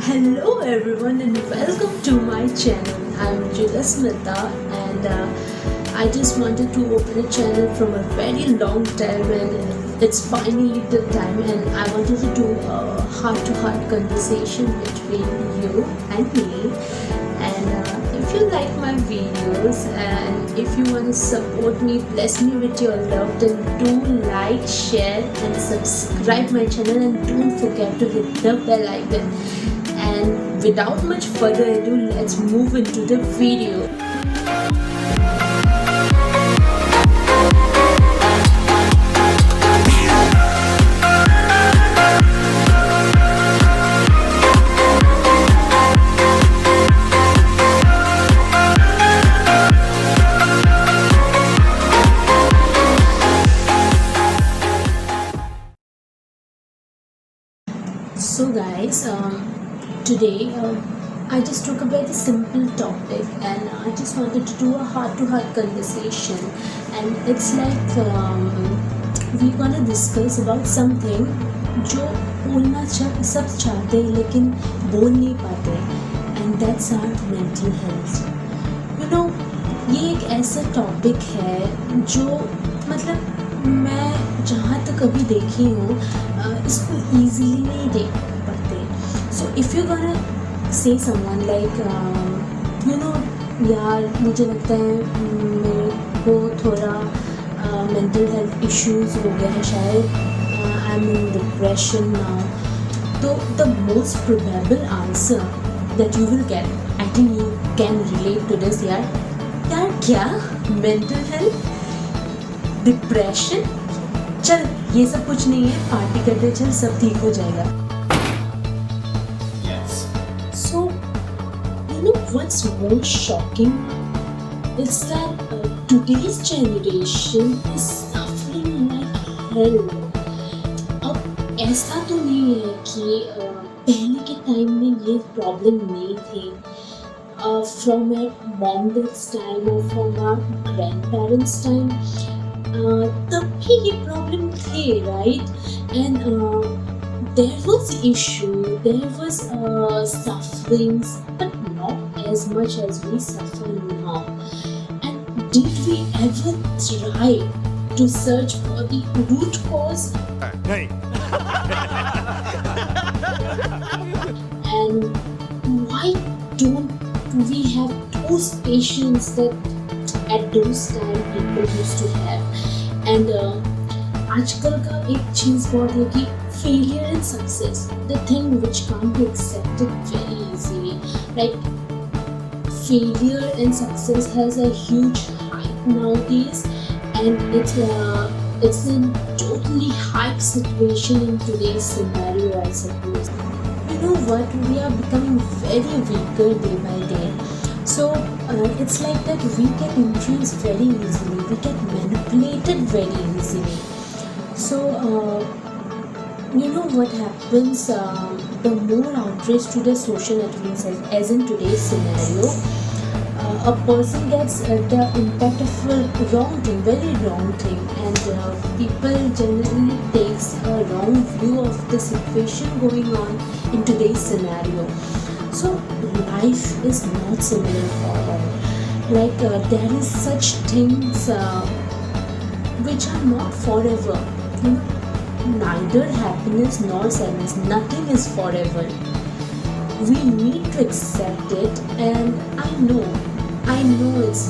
Hello everyone and welcome to my channel. I'm Julia Smita and I just wanted to open a channel from a very long time and it's finally the time and I wanted to do a heart-to-heart conversation between you and me. And if you like my videos and if you want to support me, bless me with your love, then do like, share and subscribe my channel and don't forget to hit the bell icon. And without much further ado, let's move into the video. So guys, today I just took a very simple topic and I just wanted to do a heart-to-heart conversation, and it's like we're gonna discuss about something जो बोलना सब चाहते हैं लेकिन बोल नहीं पाते, and that's our mental health. You know, ये एक ऐसा टॉपिक है जो मतलब मैं जहाँ तक अभी देखी हूँ इसको easily नहीं देख पाते. So if you're gonna say someone like यार मुझे लगता है मेरे को थोड़ा mental health issues हो गया है शायद, I'm in depression now, तो the most probable answer that you will get, I think you can relate to this, यार क्या mental health, depression, चल ये सब कुछ नहीं है, पार्टी करते चल सब ठीक हो जाएगा. So, you know what's more shocking is that today's generation is suffering like hell. अब ऐसा तो नहीं है कि पहले के टाइम में ये प्रॉब्लम नहीं थी. From our mom's time or from our grandparents' time, तब भी ये प्रॉब्लम थे, right? And there was issue, there was sufferings, but not as much as we suffer now. And did we ever try to search for the root cause? And why don't we have those patience that at those time people used to have? And आजकल का एक चीज़ बहुत है कि failure and success, the thing which can't be accepted very easily. Like failure and success has a huge hype nowadays, and it's a totally hype situation in today's scenario, I suppose. You know what? We are becoming very weaker day by day. So it's like that we get influenced very easily, we get manipulated very easily. So you know what happens, the more outrage to the social networks as in today's scenario, a person gets the impact of a wrong thing, very wrong thing, and people generally takes a wrong view of the situation going on in today's scenario. So life is not similar for all. Like there is such things which are not forever. Neither happiness nor sadness, nothing is forever. We need to accept it, and I know it's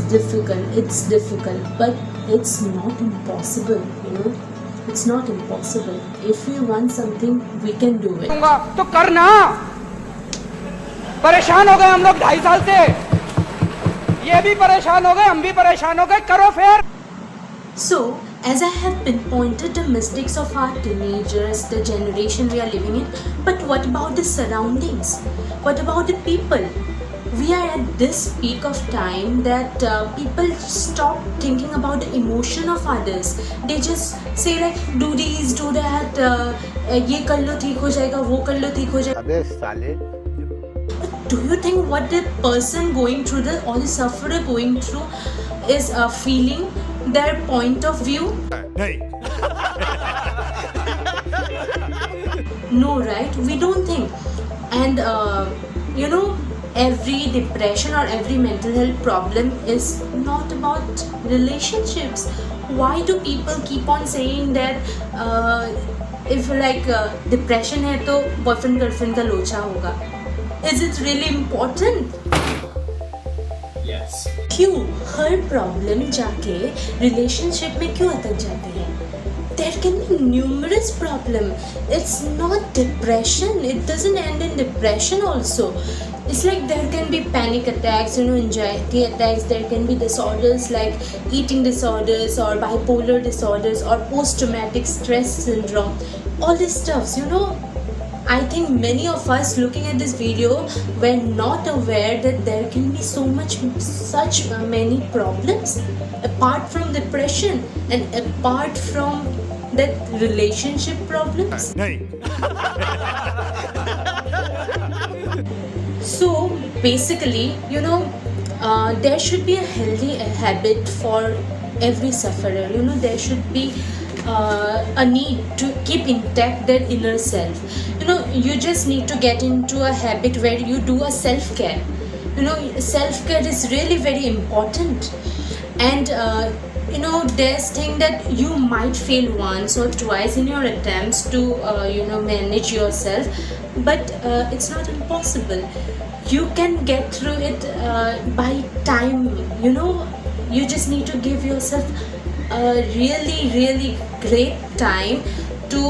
difficult, but it's not impossible, it's not impossible. If we want something, we can do it. तो करना, परेशान हो गए हम लोग 2.5 साल से, ये भी परेशान हो गए, हम भी परेशान हो गए, करो फिर. So, as I have pinpointed the mistakes of our teenagers, the generation we are living in, but what about the surroundings? What about the people? We are at this peak of time that people stop thinking about the emotion of others. They just say like, do this, do that, ये कर लो ठीक हो जाएगा, वो कर लो ठीक हो जाएगा. अबे साले. Do you think what the person going through, or the sufferer going through, is feeling their point of view? No, right? We don't think. And you know, every depression or every mental health problem is not about relationships. Why do people keep on saying that if like depression hai to boyfriend girlfriend ka locha hoga? Is it really important? Yes. क्यों हर problem जाके relationship में क्यों अटक जाते हैं? There can be numerous problem. It's not depression. It doesn't end in depression also. It's like there can be panic attacks, you know, anxiety attacks. There can be disorders like eating disorders or bipolar disorders or post-traumatic stress syndrome. All these stuffs, you know. I think many of us looking at this video were not aware that there can be such many problems apart from depression and apart from that relationship problems. So basically, you know, there should be a healthy habit for every sufferer. You know, there should be a need to keep intact their inner self. You know, you just need to get into a habit where you do a self-care. You know, self-care is really very important. And you know, there's thing that you might fail once or twice in your attempts to you know, manage yourself, but it's not impossible. You can get through it by time. You know, you just need to give yourself a really great time to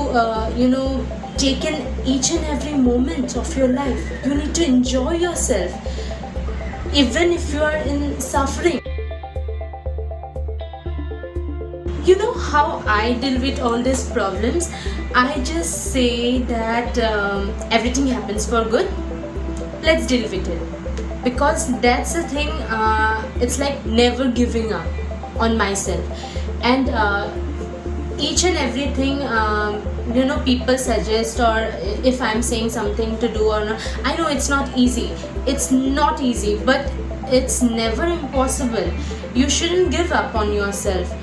you know, take in each and every moment of your life. You need to enjoy yourself even if you are in suffering. You know how I deal with all these problems? I just say that everything happens for good. Let's deal with it, because that's the thing. It's like never giving up on myself. And each and everything you know, people suggest, or if I'm saying something to do or not, I know it's not easy. It's not easy, but it's never impossible. You shouldn't give up on yourself.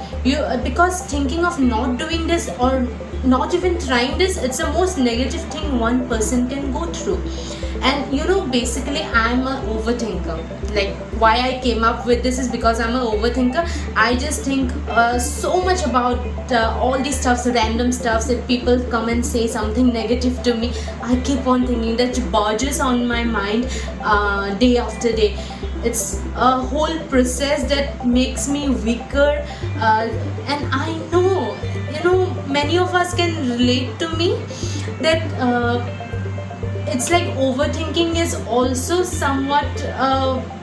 Because thinking of not doing this or not even trying this, it's the most negative thing one person can go through. And you know, basically I'm a overthinker. Like, why I came up with this is because I'm a overthinker. I just think so much about all these stuffs, random stuffs. If people come and say something negative to me, I keep on thinking, that barges on my mind day after day. It's a whole process that makes me weaker, and I know, you know, many of us can relate to me that it's like overthinking is also somewhat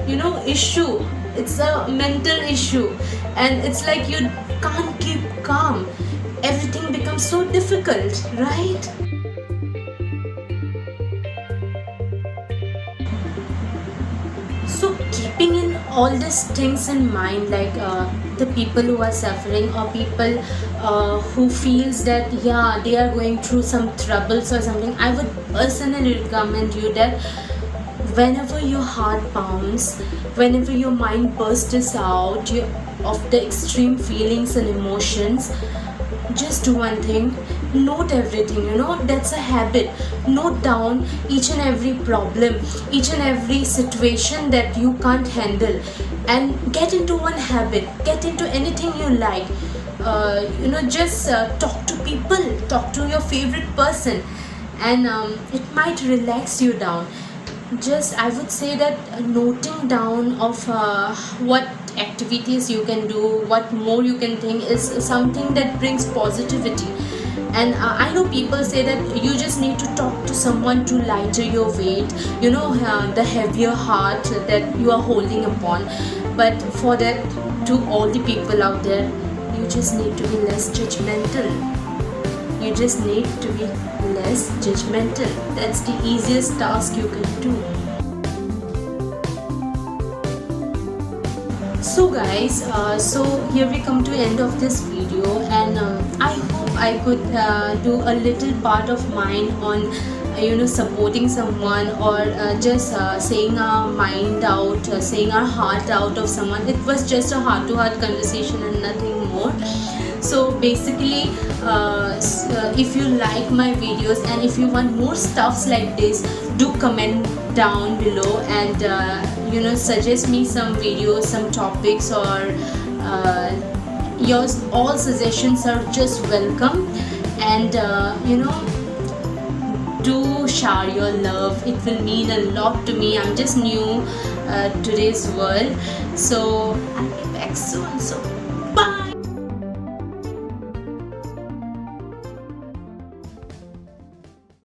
you know, issue. It's a mental issue, and it's like you can't keep calm. Everything becomes so difficult, right? So keeping in all these things in mind, like the people who are suffering, or people who feels that yeah, they are going through some troubles or something, I would personally recommend you that whenever your heart pounds, whenever your mind bursts out of the extreme feelings and emotions, just do one thing. Note everything, you know. That's a habit. Note down each and every problem, each and every situation that you can't handle, and get into one habit. Get into anything you like. You know, just talk to people, talk to your favorite person, and it might relax you down. Just, I would say that noting down of what activities you can do, what more you can think, is something that brings positivity. And I know people say that you just need to talk to someone to lighter your weight, you know, the heavier heart that you are holding upon. But for that, to all the people out there, you just need to be less judgmental. You just need to be less judgmental. That's the easiest task you can do. So guys, so here we come to end of this video, and I hope I could do a little part of mine on you know, supporting someone, or just saying our mind out, saying our heart out of someone. It was just a heart to heart conversation and nothing more. So basically if you like my videos and if you want more stuffs like this, do comment down below and suggest me some videos, some topics, or yours all suggestions are just welcome. And do share your love, it will mean a lot to me. I'm just new to this world, so I'll be back soon. So